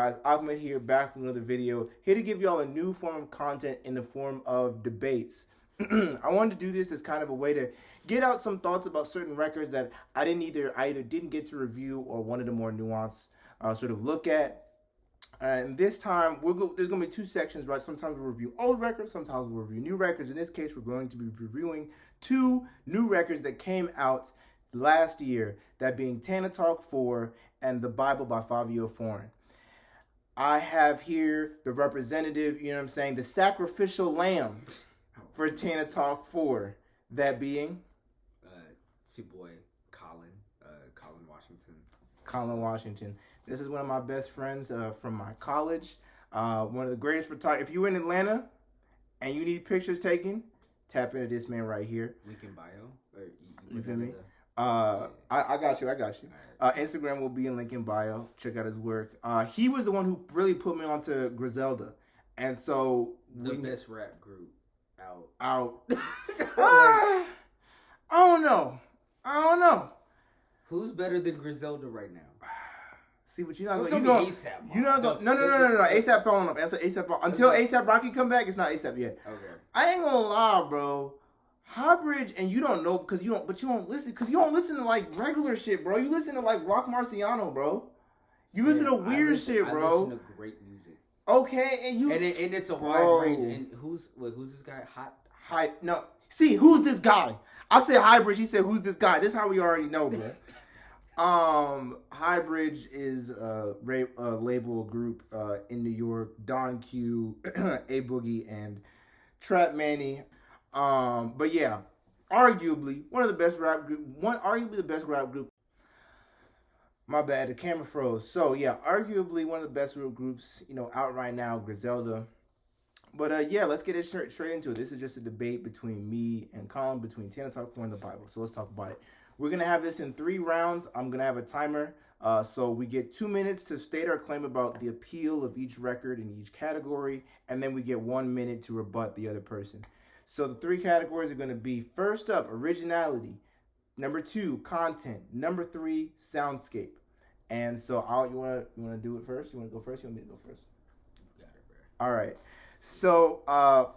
guys? Ahmed here, back with another video. Here to give y'all a new form of content in the form of debates. I wanted to do this as kind of a way to get out some thoughts about certain records that I either didn't get to review or wanted a more nuanced sort of look at. And this time, there's going to be two sections, right? Sometimes we'll review old records, sometimes we'll review new records. In this case, we're going to be reviewing two new records that came out last year, that being Tana Talk 4 and The Bible by Fabio Foreign. I have here the representative, you know what I'm saying, the sacrificial lamb for Tana Talk 4, that being? It's your boy, Colin Washington. Colin Washington. This is one of my best friends from my college. One of the greatest photographers. If you're in Atlanta and you need pictures taken, tap into this man right here. Link in bio. You feel me? I got you. Right. Instagram will be in link in bio. Check out his work. He was the one who really put me onto Griselda. And so... The best rap group out. I don't know. Who's better than Griselda right now? See, but you're not going. ASAP. You're not going. No. ASAP falling off. Until ASAP Rocky come back, it's not ASAP yet. Okay. I ain't gonna lie, bro. Highbridge, and you don't know because you don't listen to like regular shit, bro. You listen to like Rock Marciano, bro. You listen to weird shit, bro. I listen to great music. Okay, and it's a wide range. And who's this guy? No. See, who's this guy? I said Highbridge. He said, "Who's this guy?" This is how we already know, bro. Highbridge is a label group in New York. Don Q, A Boogie, and Trap Manny. But yeah, arguably one of the best rap group. Arguably the best rap group. My bad, the camera froze. So yeah, arguably one of the best rap groups, out right now, Griselda. But yeah, let's get it straight into it. This is just a debate between me and Colin, between Tana Talk 4 and the Bible. So let's talk about it. We're going to have this in 3 rounds. I'm going to have a timer. So we get 2 minutes to state our claim about the appeal of each record in each category. And then we get 1 minute to rebut the other person. So the 3 categories are going to be, first up, originality. Number 2, content. Number 3, soundscape. And so you want to do it first? You want to go first? You want me to go first? You got it, bro. All right. So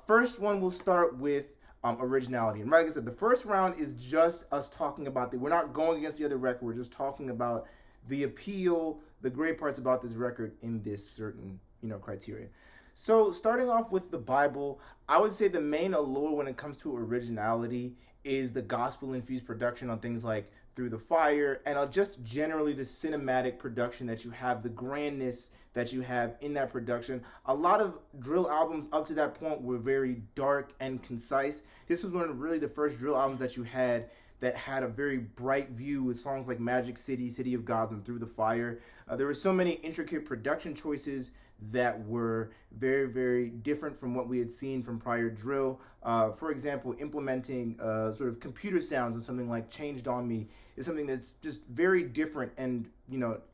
first one, we'll start with originality. And like I said, the first round is just us talking about we're not going against the other record. We're just talking about the appeal, the great parts about this record in this certain, criteria. So starting off with the Bible, I would say the main allure when it comes to originality is the gospel-infused production on things like Through the Fire, and just generally the cinematic production that you have, the grandness that you have in that production. A lot of drill albums up to that point were very dark and concise. This was one of really the first drill albums that you had that had a very bright view with songs like Magic City, City of Gods, and Through the Fire. There were so many intricate production choices that were very, very different from what we had seen from prior drill. For example, implementing sort of computer sounds in something like Changed On Me is something that's just very different and,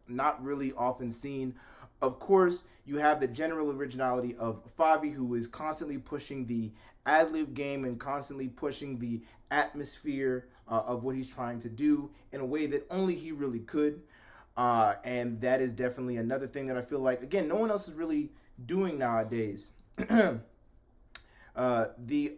not really often seen. Of course, you have the general originality of Favi, who is constantly pushing the ad-lib game and constantly pushing the atmosphere of what he's trying to do in a way that only he really could. And that is definitely another thing that I feel like, again, no one else is really doing nowadays. The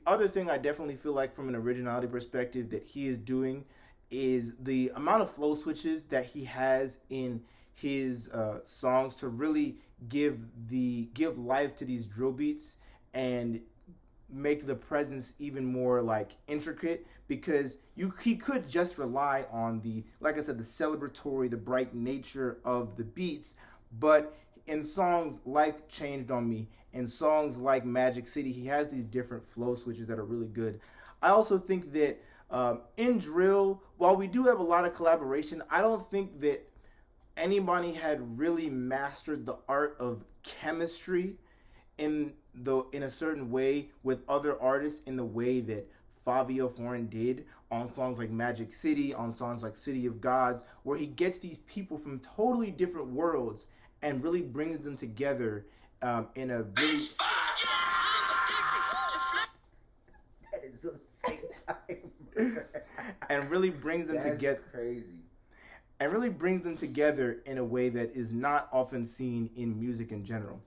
other thing I definitely feel like from an originality perspective that he is doing is the amount of flow switches that he has in his songs to really give life to these drill beats and make the presence even more intricate, because he could just rely on like I said, the celebratory, the bright nature of the beats. But in songs like Changed On Me, in songs like Magic City, he has these different flow switches that are really good. I also think that in drill, while we do have a lot of collaboration, I don't think that anybody had really mastered the art of chemistry in a certain way with other artists in the way that Fabio Foreign did on songs like Magic City, on songs like City of Gods, where he gets these people from totally different worlds and really brings them together in a really... That is the same time. And really brings them together. That's crazy. and really brings them together in a way that is not often seen in music in general.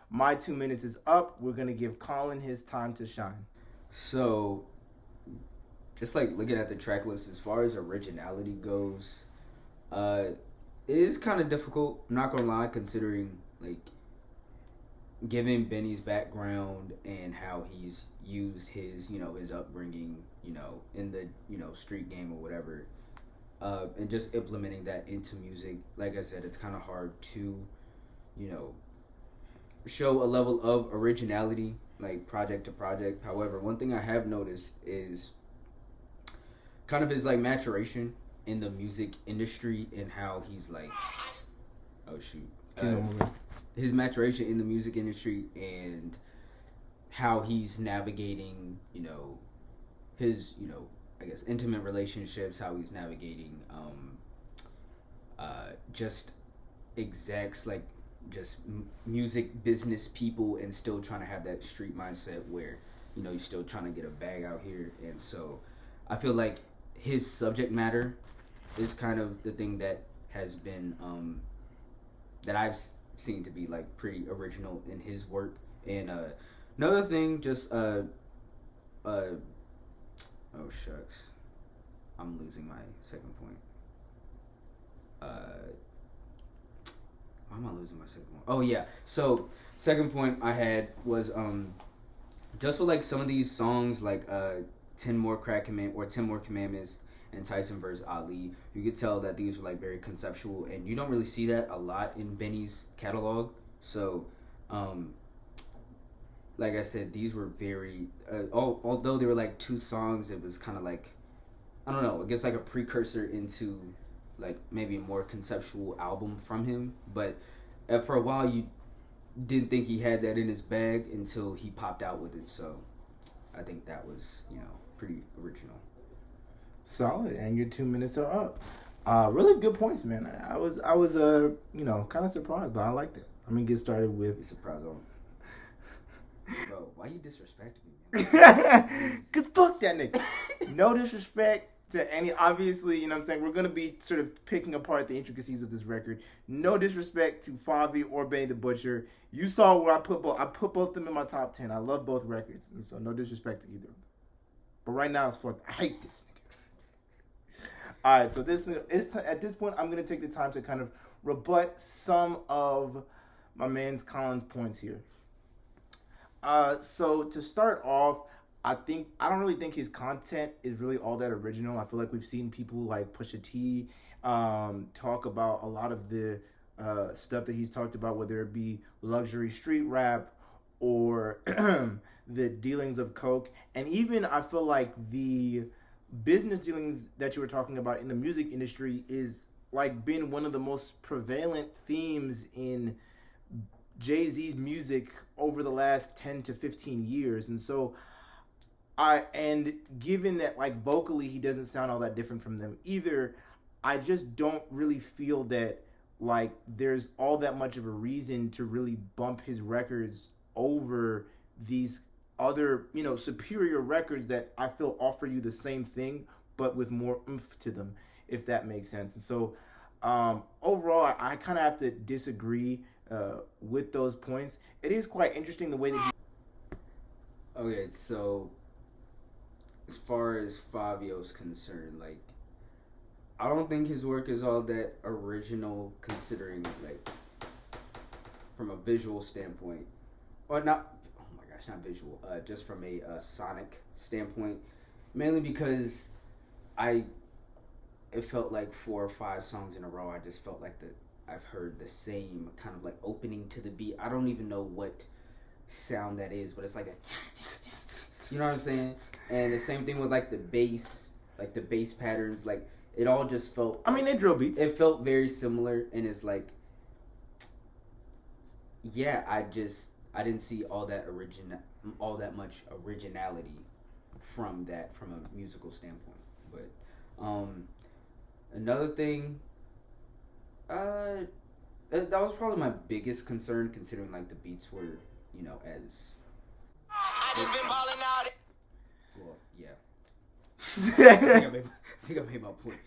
My 2 minutes is up. We're gonna give Colin his time to shine. So, just like looking at the track list, as far as originality goes, it is kind of difficult. I'm not gonna lie, considering like given Benny's background and how he's used his his upbringing in the street game or whatever, and just implementing that into music. Like I said, it's kind of hard to you know show a level of originality like project to project. However, one thing I have noticed is kind of his like maturation in the music industry and how he's like, oh shoot, his maturation in the music industry and how he's navigating his I guess intimate relationships, how he's navigating just execs, like just music business people, and still trying to have that street mindset where you're still trying to get a bag out here. And so I feel like his subject matter is kind of the thing that has been that I've seen to be like pretty original in his work. And another thing, just oh shucks, I'm losing my second point. Why am I losing my second point? Oh yeah. So second point I had was just with like some of these songs like 10 More Commandments and Tyson vs. Ali, you could tell that these were like very conceptual, and you don't really see that a lot in Benny's catalog. So like I said, these were very although they were like two songs, it was kind of like, I don't know, I guess like a precursor into like maybe a more conceptual album from him. But for a while you didn't think he had that in his bag until he popped out with it. So I think that was pretty original. Solid, and your 2 minutes are up. Really good points, man. I was kind of surprised, but I liked it. I'm gonna get started with. Be surprised on. Bro, why you disrespecting me, man? Cause fuck that nigga. No disrespect to any. Obviously, you know what I'm saying. We're gonna be sort of picking apart the intricacies of this record. No disrespect to Favi or Benny the Butcher. You saw where I put both. I put both of them in my top 10. I love both records, and so no disrespect to either of them. But right now it's fucked. I hate this nigga. All right, so this is at this point I'm gonna take the time to kind of rebut some of my man's Colin's points here. So to start off, I don't really think his content is really all that original. I feel like we've seen people like Pusha T talk about a lot of the stuff that he's talked about, whether it be luxury street rap or the dealings of coke, and even I feel like the business dealings that you were talking about in the music industry is like been one of the most prevalent themes in Jay-Z's music over the last 10 to 15 years. And so and given that like vocally he doesn't sound all that different from them either, I just don't really feel that like there's all that much of a reason to really bump his records over these other, superior records that I feel offer you the same thing, but with more oomph to them, if that makes sense. And so overall, I kind of have to disagree with those points. It is quite interesting the way that he... Okay, so as far as Fabio's concerned, like, I don't think his work is all that original, considering, like, from a visual standpoint, or not, oh my gosh, not visual, just from a sonic standpoint, mainly because it felt like 4 or 5 songs in a row, I just felt like I've heard the same kind of like opening to the beat. I don't even know what sound that is, but it's like a, you know what I'm saying? And the same thing with like the bass patterns, like it all just felt, I mean, they drill beats. It felt very similar, and it's like, yeah, I didn't see all that much originality from a musical standpoint. But another thing, that was probably my biggest concern, considering like the beats were, as I just been balling out. Well, yeah. I think I made my point.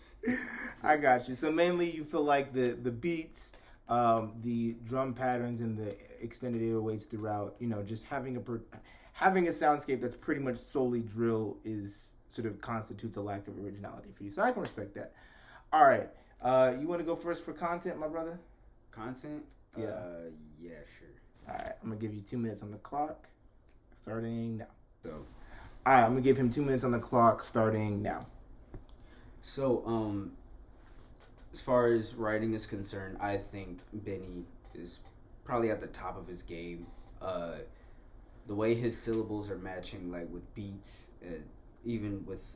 I got you. So mainly, you feel like the beats, the drum patterns, and the extended 808s throughout. Just having a soundscape that's pretty much solely drill is sort of constitutes a lack of originality for you. So I can respect that. All right. You want to go first for content, my brother? Content? Yeah. Yeah, sure. All right. I'm gonna give you 2 minutes on the clock, starting now. So. All right. I'm gonna give him 2 minutes on the clock, starting now. So, as far as writing is concerned, I think Benny is probably at the top of his game. The way his syllables are matching, like with beats, even with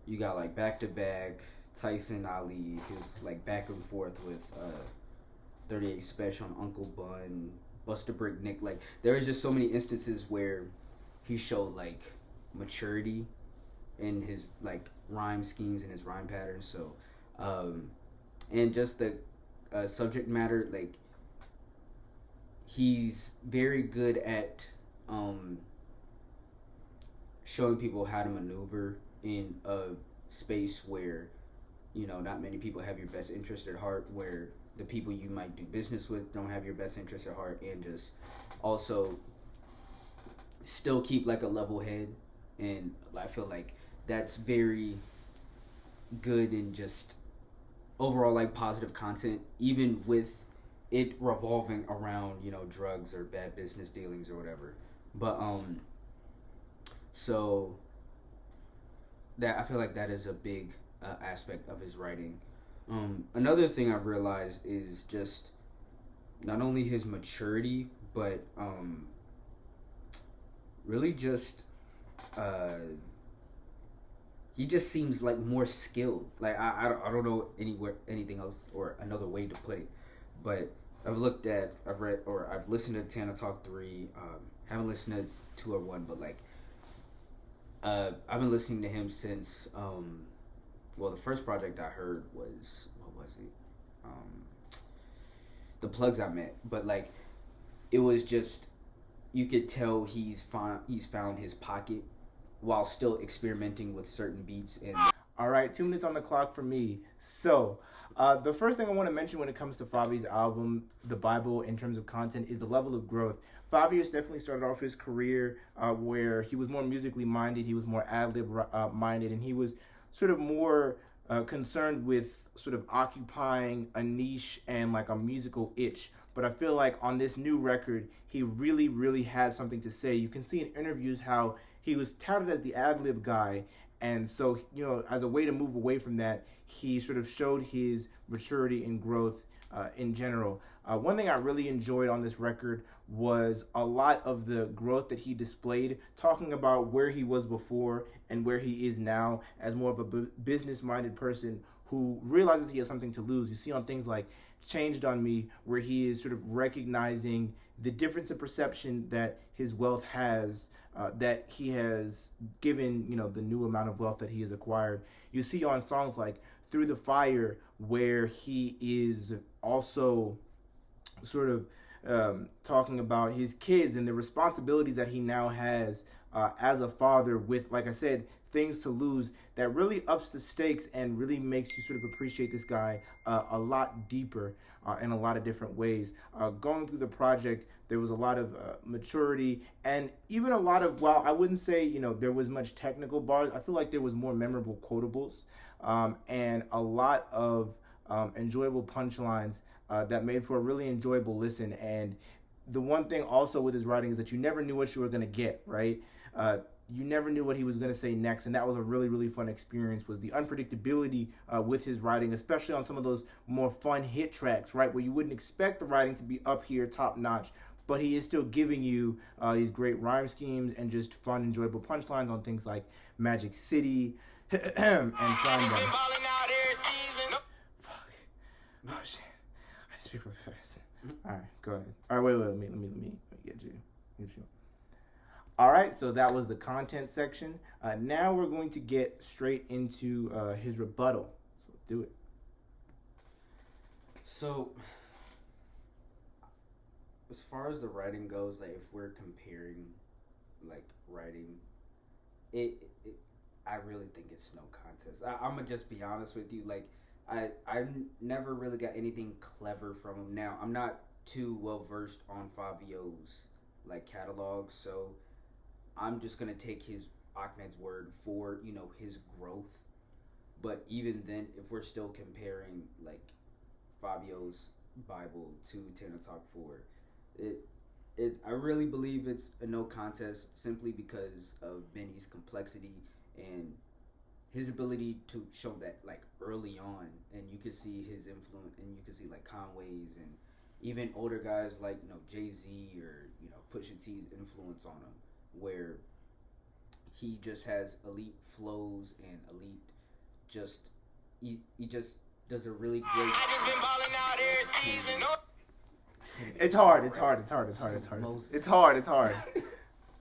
you got like back to back Tyson Ali, his like back and forth with 38 Special on Uncle Bun, Buster Brick Nick. Like there's just so many instances where he showed like maturity in his like rhyme schemes and his rhyme patterns. So, and just the subject matter, like he's very good at showing people how to maneuver in a space where not many people have your best interest at heart, where the people you might do business with don't have your best interest at heart, and just also still keep like a level head. And I feel like that's very good and just overall like positive content, even with it revolving around drugs or bad business dealings or whatever. But so that I feel like that is a big aspect of his writing. Another thing I've realized is just not only his maturity, but really just he just seems like more skilled. Like I don't know anything else or another way to put it, but I've read, or I've listened to Tana Talk 3. Haven't listened to Tour 1, but like I've been listening to him since the first project I heard was, what was it? The Plugs I Met, but like it was just, you could tell he's found his pocket while still experimenting with certain beats. And all right, 2 minutes on the clock for me. So the first thing I want to mention when it comes to Favi's album, The Bible, in terms of content, is the level of growth. Favi has definitely started off his career where he was more musically minded, he was more ad-lib minded, and he was sort of more concerned with sort of occupying a niche and like a musical itch. But I feel like on this new record, he really, really has something to say. You can see in interviews how he was touted as the ad-lib guy. And so, as a way to move away from that, he sort of showed his maturity and growth in general. One thing I really enjoyed on this record was a lot of the growth that he displayed, talking about where he was before and where he is now as more of a business-minded person who realizes he has something to lose. You see on things like Changed on Me, where he is sort of recognizing the difference in perception that his wealth has, that he has given, the new amount of wealth that he has acquired. You see on songs like Through the Fire, where he is also sort of talking about his kids and the responsibilities that he now has as a father with, like I said, things to lose, that really ups the stakes and really makes you sort of appreciate this guy a lot deeper in a lot of different ways. Going through the project, there was a lot of maturity and even a lot of, while I wouldn't say, there was much technical bars, I feel like there was more memorable quotables and a lot of enjoyable punchlines that made for a really enjoyable listen. And the one thing also with his writing is that you never knew what you were going to get, right? You never knew what he was going to say next, and that was a really, really fun experience, was the unpredictability with his writing, especially on some of those more fun hit tracks, right, where you wouldn't expect the writing to be up here, top-notch, but he is still giving you these great rhyme schemes and just fun, enjoyable punchlines on things like Magic City and Slime Ball. Fuck. Oh, shit. I just speak real fast. All right, go ahead. All right, wait, let me get you. All right, so that was the content section. Now we're going to get straight into his rebuttal. So let's do it. So, as far as the writing goes, like if we're comparing, like writing, it I really think it's no contest. I'm gonna just be honest with you. Like, I never really got anything clever from him. Now, I'm not too well versed on Fabio's like catalog, so I'm just gonna take his Ahmed's word for his growth. But even then, if we're still comparing like Fabio's Bible to Tana Talk 4, I really believe it's a no contest simply because of Benny's complexity and his ability to show that like early on, and you could see his influence, and you could see like Conway's and even older guys like Jay-Z or Pusha T's influence on him, where he just has elite flows and elite just he just does a really great. I just been balling out every season. It's hard.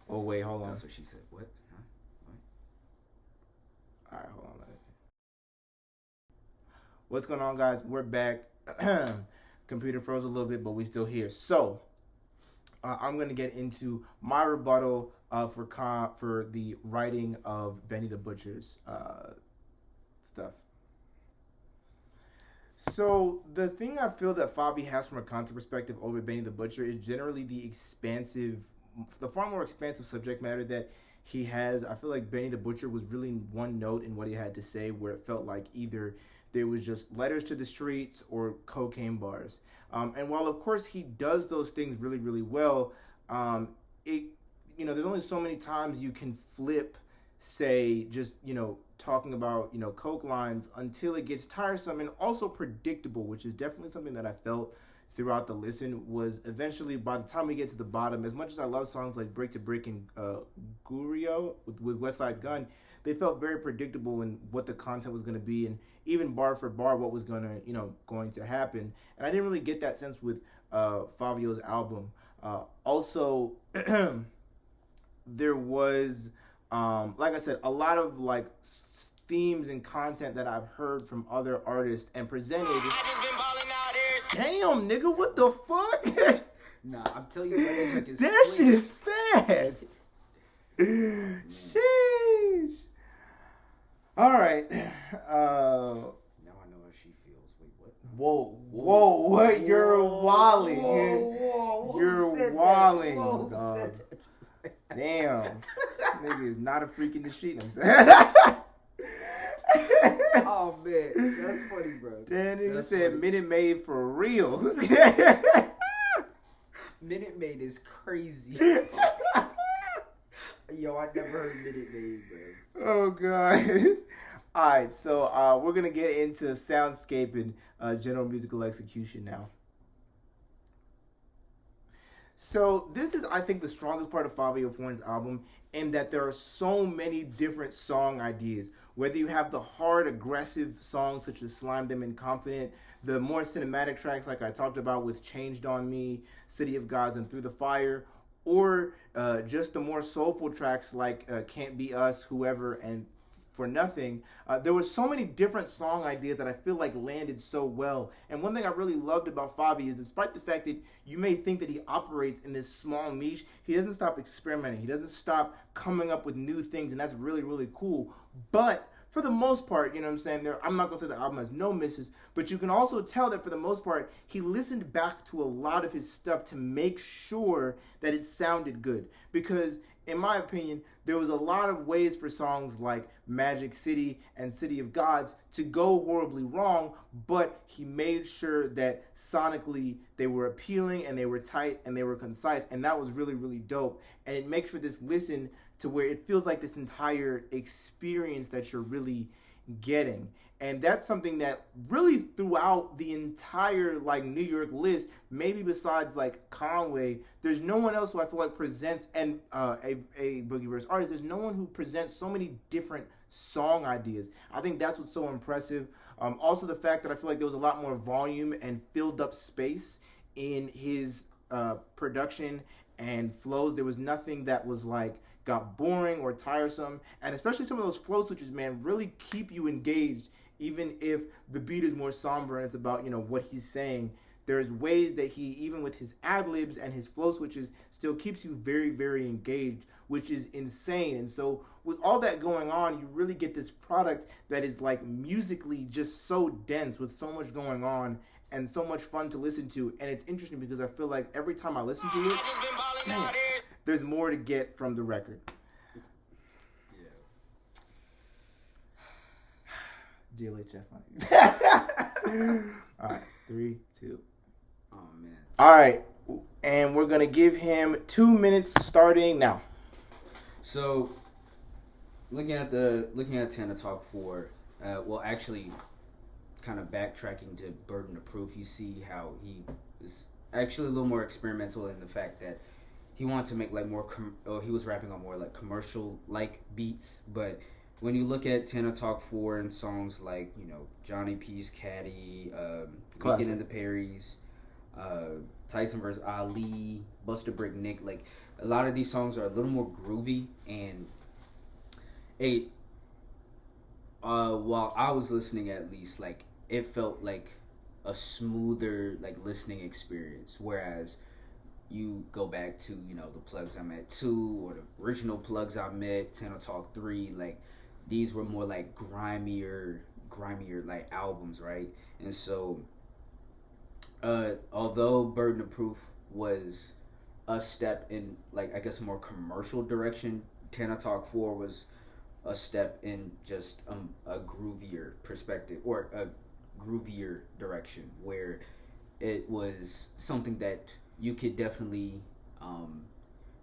Oh wait, hold on. That's what she said. What? Huh? What? All right, hold on. What's going on, guys? We're back. Computer froze a little bit, but we still here. So I'm gonna get into my rebuttal for the writing of Benny the Butcher's stuff. So the thing I feel that Favi has from a content perspective over Benny the Butcher is generally the far more expansive subject matter that he has. I feel like Benny the Butcher was really one note in what he had to say, where it felt like either there was just letters to the streets or cocaine bars. And while of course he does those things really, really well, there's only so many times you can flip, say, just talking about coke lines until it gets tiresome and also predictable, which is definitely something that I felt throughout the listen. Was eventually, by the time we get to the bottom, as much as I love songs like Brick to Brick and Gurio with Westside Gunn, they felt very predictable in what the content was going to be, and even bar for bar what was going to happen. And I didn't really get that sense with Fabio's album. Also, there was like I said, a lot of like themes and content that I've heard from other artists and presented. Damn, nigga, what the fuck? Nah, I'm telling you, that shit is fast. Sheesh. All right. Now I know how she feels. Wait, what? Whoa, what? You're wilding. You're wilding, dog. Damn. This nigga is not a freak in the sheet. Oh, man. That's funny, bro. That nigga said funny. Minute Maid for real. Minute Maid is crazy. Yo, I never heard Minute Maid, bro. Oh, God. All right, so we're going to get into soundscape and general musical execution now. So this is, I think, the strongest part of Fabio Foreign's album, in that there are so many different song ideas. Whether you have the hard, aggressive songs such as Slime Them and Confident, the more cinematic tracks like I talked about with Changed on Me, City of Gods, and Through the Fire, or just the more soulful tracks like Can't Be Us, Whoever, and For Nothing. There were so many different song ideas that I feel like landed so well. And one thing I really loved about Favi is, despite the fact that you may think that he operates in this small niche, he doesn't stop experimenting. He doesn't stop coming up with new things, and that's really, really cool. But for the most part, you know what I'm saying, I'm not going to say the album has no misses, but you can also tell that for the most part, he listened back to a lot of his stuff to make sure that it sounded good. Because in my opinion, there was a lot of ways for songs like Magic City and City of Gods to go horribly wrong, but he made sure that sonically they were appealing and they were tight and they were concise, and that was really, really dope. And it makes for this listen to where it feels like this entire experience that you're really getting. And that's something that really throughout the entire like New York list, maybe besides like Conway, there's no one else who I feel like presents, and a Boogie Verse artist, there's no one who presents so many different song ideas. I think that's what's so impressive. Also the fact that I feel like there was a lot more volume and filled up space in his production and flows. There was nothing that was like got boring or tiresome, and especially some of those flow switches, man, really keep you engaged, even if the beat is more somber and it's about what he's saying. there's ways that he, even with his ad libs and his flow switches, still keeps you very, very engaged, which is insane. And so with all that going on, you really get this product that is like musically just so dense with so much going on and so much fun to listen to. And it's interesting because I feel like every time I listen to it, man, there's more to get from the record. GLHF on it. All right, 3, 2. Oh man. All right, and we're gonna give him 2 minutes starting now. So, looking at Tana Talk 4, well, actually, kind of backtracking to Burden of Proof, you see how he is actually a little more experimental in the fact that he wanted to make like more, he was rapping on more like commercial like beats, but when you look at Tana Talk 4 and songs like, you know, Johnny P's Caddy, Weekend and the Perrys, Tyson vs. Ali, Buster Brick Nick, like a lot of these songs are a little more groovy, and while I was listening, at least, like it felt like a smoother like listening experience, whereas you go back to, you know, the plugs I met 2 or the original plugs I met, Tana Talk 3, like these were more like grimier like albums, right? And so although Burden of Proof was a step in like I guess a more commercial direction, Tana Talk 4 was a step in just a groovier perspective, or a groovier direction, where it was something that you could definitely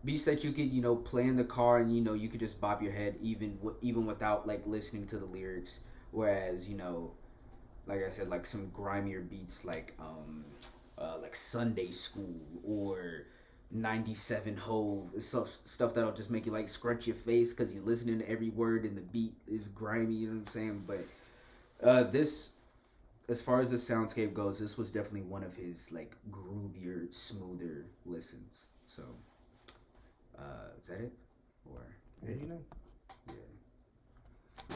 beats that you could, you know, play in the car, and, you know, you could just bob your head even without like listening to the lyrics. Whereas, you know, like I said, like some grimier beats like Sunday School or 97 Hove, stuff that'll just make you like scrunch your face because you're listening to every word and the beat is grimy, you know what I'm saying? But this, as far as the soundscape goes, this was definitely one of his like groovier, smoother listens. So is that it? Or yeah, you know. Yeah.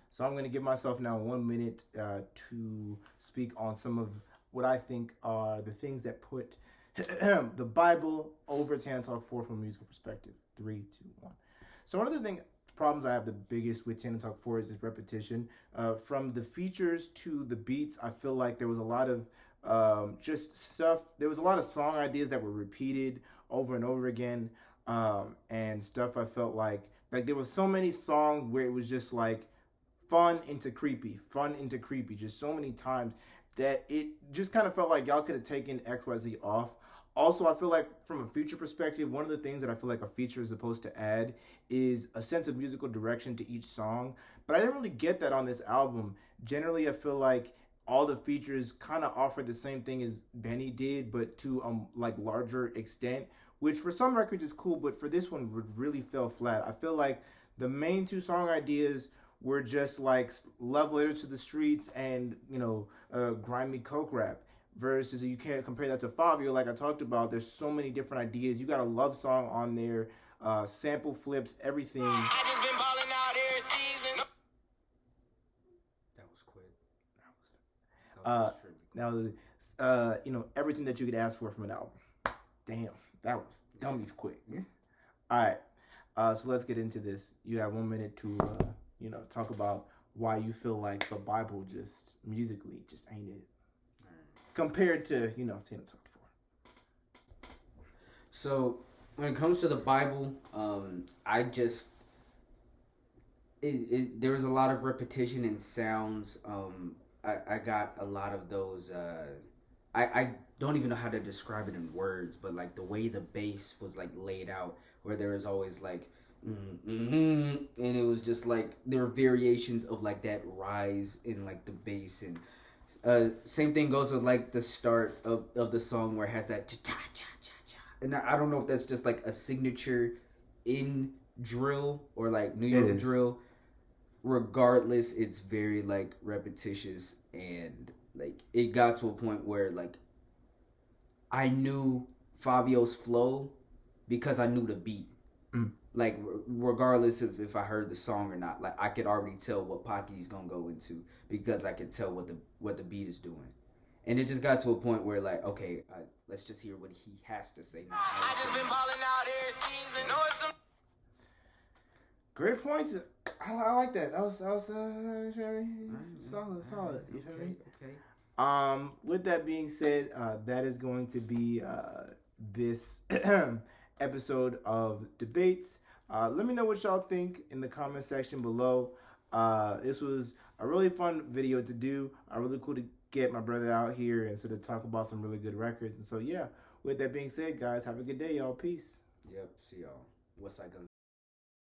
So I'm gonna give myself now 1 minute to speak on some of what I think are the things that put the Bible over Tana Talk 4 from a musical perspective. 3, 2, 1. So one of the problems I have the biggest with Tana Talk 4 is this repetition. From the features to the beats, I feel like there was a lot of just stuff. There was a lot of song ideas that were repeated over and over again, and stuff I felt like there was so many songs where it was just like fun into creepy, just so many times that it just kind of felt like y'all could have taken XYZ off. Also, I feel like from a feature perspective, one of the things that I feel like a feature is supposed to add is a sense of musical direction to each song. But I didn't really get that on this album. Generally, I feel like all the features kind of offer the same thing as Benny did, but to like larger extent, which for some records is cool, but for this one really fell flat. I feel like the main 2 song ideas were just like Love Letter to the Streets and, you know, grimy coke rap. Versus you can't compare that to Fabio, like I talked about. There's so many different ideas. You got a love song on there, sample flips, everything. I just been balling out every season. That was quick. That was you know, everything that you could ask for from an album. Damn, that was dummy quick. All right, so let's get into this. You have 1 minute to you know, talk about why you feel like the Bible just musically just ain't it compared to, you know, Tana Talk 4. So when it comes to the Bible, I just there was a lot of repetition in sounds. I got a lot of those. I don't even know how to describe it in words, but like the way the bass was like laid out, where there was always like, and it was just like there were variations of like that rise in like the bass, and same thing goes with like the start of the song where it has that cha cha cha cha, and I don't know if that's just like a signature in drill or like New York drill. Regardless, it's very like repetitious, and like it got to a point where like I knew Fabio's flow because I knew the beat. Like regardless of if I heard the song or not, like I could already tell what pocket he's gonna go into because I could tell what the beat is doing. And it just got to a point where, like, okay, let's just hear what he has to say now. I just been balling out every season. Know it's some Great points. I like that. That was you feel me? Solid. You feel me? Okay. With that being said, that is going to be this episode of Debates. Let me know what y'all think in the comment section below. This was a really fun video to do. Really cool to get my brother out here and sort of talk about some really good records. And so, yeah, with that being said, guys, have a good day, y'all. Peace. Yep. See y'all. What's that gonna